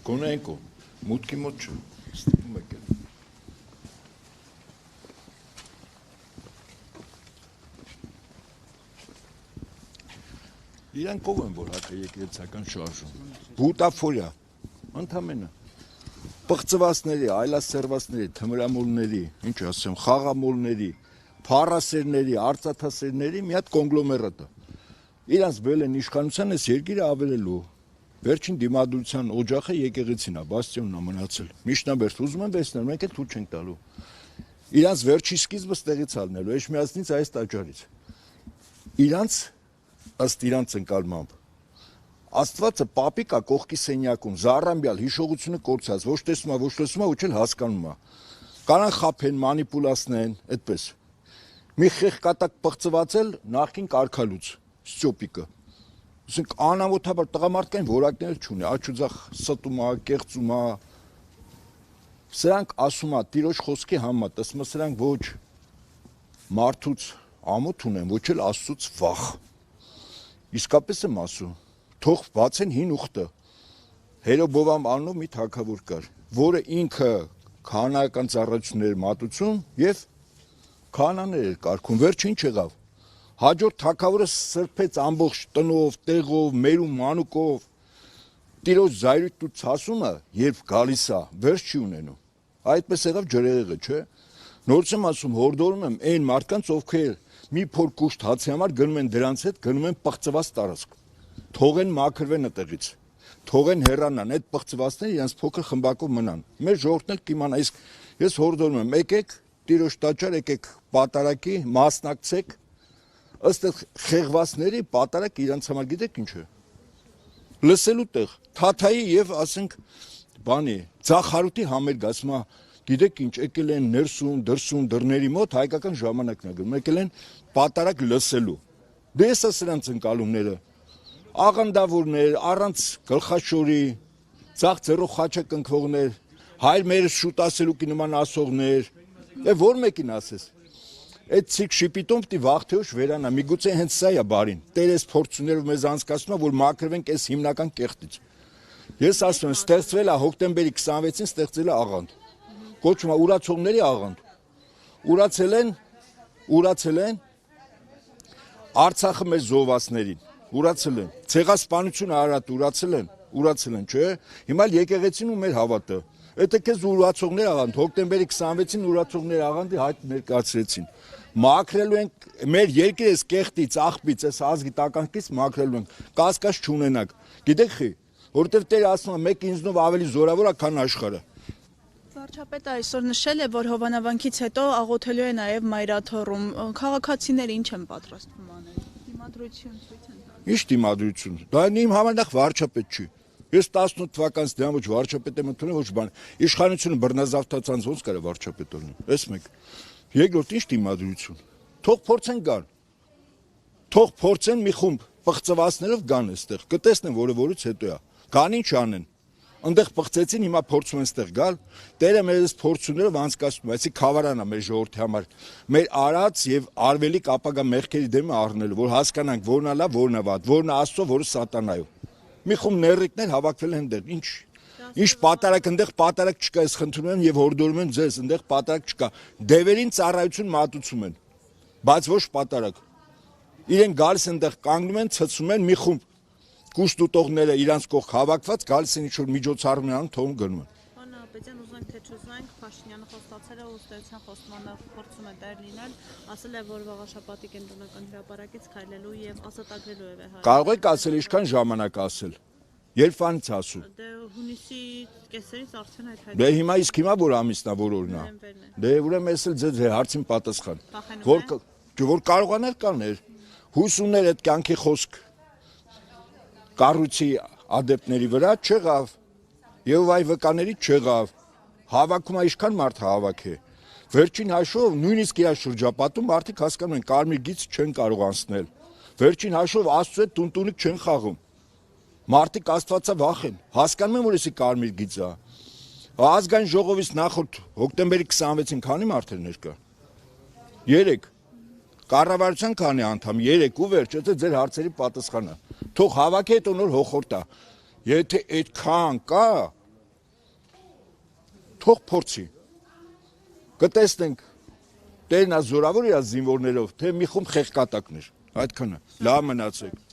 Գոնենկո մուտքի մոտ չէ ստիպում եք Իրանք ով են որ հակա եկեղեցական շարժում բուտաֆորիա ընդամենը պղծվածների այլասերվածների թմրամոլների ինչ ասեմ խաղամոլների փառասերների արծաթասերների մի հատ կոնգլոմերատ է իրանց բել են իշխանության այս երկիրը ավերելու Վերջին դիմադրության օջախը եկեղեցին է, բաստիոնն է մնացել։ Միջնաբերդ ուզում են վերցնել, մենք էլ թույլ չենք տալու։ Իրանց վերջի սկիզբը ստեղից ալնելու, Էջմիածնից այս տաճարից։ Իրանց ըստ իրանց ընկալմամբ Աստվածը պապիկ է կողքի սենյակում, զառամբյալ հիշողությունը կորցած, ոչ տեսնում է, ոչ էլ հասկանում է։ Կարան խափեն, մանիպուլացնեն, այդպես։ Մի խեղկատակ պղծվածել նախքին կարգալուց, Ստյոպիկը։ Ասենք անամոթաբար տղամարդկային որակներ չունի, աչուձախ ստում է, կեղծում է։ Սրանք ասում է տիրոջ խոսքի համեմատ, ասում է սրանք ոչ մարդուց ամոթ ունեն, ոչ էլ Աստծուց վախ։ Իսկապես եմ ասում, թող բացեն հին ուխտը։ Հերոբովամ անունով մի թագավոր կար, որը ինքը քահանայական ծառայություններ մատուցում եւ քահանաներ էր կարգում, վերջ ինչ եղավ։ Հաջորդ թագավորը սրբեց ամբողջ տնով, տեղով, մերում, մանուկով, տիրոջ զայրույթն ու ցասումը, երբ գալիս է, վերջ չի ունենում։ Այդպես եղավ ջրեղեղը, չէ։ Նորից եմ ասում, հորդորում եմ այն մարդկանց, ովքեր մի փոր կուշտ հացի համար գնում են դրանց հետ, գնում են պղծված տարածք։ Թողեն մաքրվեն այդտեղից։ Թողեն հեռանան, այդ պղծվածները իրենց փոքր խմբակով մնան։ Մեր ժողովուրդն էլ կիմանա, իսկ ես հորդորում եմ, եկեք տիրոջ տաճար, եկեք պատարակի, մասնակցեք Ըստ խեղվածների պատարակ իրանց համար գիտեք ինչ է լսելու տեղ Թաթայի եւ ասենք բանի Ձախարուտի համերգ ասում է գիտեք ինչ եկել են ներսում դրսում դռների մոտ հայկական ժամանակն է գնում եկել են պատարակ լսելու դե էսա սրանց ընկալումները աղանդավորներ առանց գլխաշորի ցախ ձեռով խաչը կնքվողներ հայր մերս շուտ ասելուկի նման ասողներ դե որ մեկին ասես Այդ ցիկ շիպիտոմ պիտի վաղթեուշ վերանա, միգուցե հենց սա է բարին, տերես փորձություններով մեզ անցկացնում է, որ մաքրվենք այս հիմնական կեղտից։ Ես ասում եմ, ստեղծվել է հոկտեմբերի 26-ին ստեղծել է աղանդ։ Կոչվում է ուրացողների աղանդ։ Ուրացել են Արցախը մեր զոհվածներին, ուրացել են։ Ցեղասպանությունը արած ուրացել են, չէ՞։ Հիմա եկեղեցին ու մեր հավատը։ Եթե քեզ ուրացողներ աղանդ, հոկտեմբերի 26-ին ուրացողներ աղանդի հայտ ներկայացրեցին։ Մաքրելու ենք մեր երկրի այս կեղտից, աղբից, այս ազգի տականքից մաքրելու ենք, կասկած չունենաք։ Գիտեք խի, որովհետև Տերը ասում է մեկ ինձնով ավելի զորավոր է, քան աշխարհը։ Վարչապետը այսօր նշել է, որ հովանավանքից հետո աղոթելու է նաև Մայրաթոռում։ Քաղաքացիները ինչ են պատրաստվում անել։ Դիմադրություն ցույց են տալու։ Ինչ դիմադրություն։ Դա իմ համար նախ վարչապետ չի։ Ես 18 թվականից դեմ ոչ վարչապետ եմ ընդունել, ոչ բան։ Իշխանությունը բռնազավթացած ոնց կարա վարչապետ լինի։ Էս մեկ։ Երկրորդ ինչ դիմադրություն։ Թող փորձեն գան։ Թող փորձեն մի խումբ պղծվածներով գան այստեղ։ Կտեսնեն, որը որից հետո է։ Կան ինչ անեն։ Այնտեղ պղծեցին, հիմա փորձում են այստեղ գալ։ Տերը մեր այս փորձություններով անցկացնում է, այսի խավարանա մեր ժողովրդի համար։ Մեր արած եւ արվելիք ապագա մեղքերի դեմը առնելու, որ հասկանանք որն է լավ, որն է վատ, որն է Աստծո, որը սատանայով։ Մի խումբ նեռիկներ հավաքվել են այնտեղ։ Ինչ պատարակ այնտեղ պատարակ չկա, ես խնդրում եմ եւ հորդորում եմ ձեզ, այնտեղ պատարակ չկա։ Դևերին ծառայություն մատուցում են, բայց ոչ պատարակ։ Իրեն գալիս այնտեղ կանգնում են, ցցում են մի խումբ կուշտ ուտողները իրանց կողք հավաքված գալիս են ինչ-որ միջոցառում անում, թողում գնում են։ Պարոն Աբեջյան, ուզենք թե չուզենք, Փաշինյանը խոստացել է ու ըստեյության խոստմանը փորձում է դեր լինել, ասել է, որ վաղաշաբաթի կենտրոնական հրապարակից քայլելու եւ ազատագրելու է հայ։ Կարող եք ասել, ինչքան ժամանակ ասել։ Երբ անց ասում։ Դե հունիսի կեսերից արդեն այդ հայտ։ Դե հիմա իսկ հիմա որ ամիսն է, որ օրն է։ Դե ուրեմն էս էլ ձեզ հարցին պատասխան։ Որ կարողաներ կաներ։ Հույս ուներ այդ կյանքի խոսք կառույցի ադեպտների վրա չեղավ։ Եվ այ վկաների չեղավ։ Հավաքում է ինչքան մարդ հավաք է։ Վերջին հաշվով նույնիսկ իր շրջապատում մարդիկ հասկանում են կարմիր գիծ չեն կարող անցնել։ Վերջին հաշվով Աստծո հետ տունտունիկ չեն խաղում։ Մարդիկ Աստվածավախ են, հասկանում են, որ էսի կարմիր գիծ է։ Ազգային ժողովից նախորդ հոկտեմբերի 26-ին քանի մարդ էր ներկա։ 3 Կառավարության քանի անդամ 3 ու վերջ, դա ձեր հարցերի պատասխանը։ Թող հավաքի այդ նոր հոխորտա։ Եթե այդքան կա, թող փորձի։ Կտեսնենք տերնա զորավոր իր զինվորներով, թե մի խումբ խեղկատակներ։ Այդքանը։ Լավ մնացեք։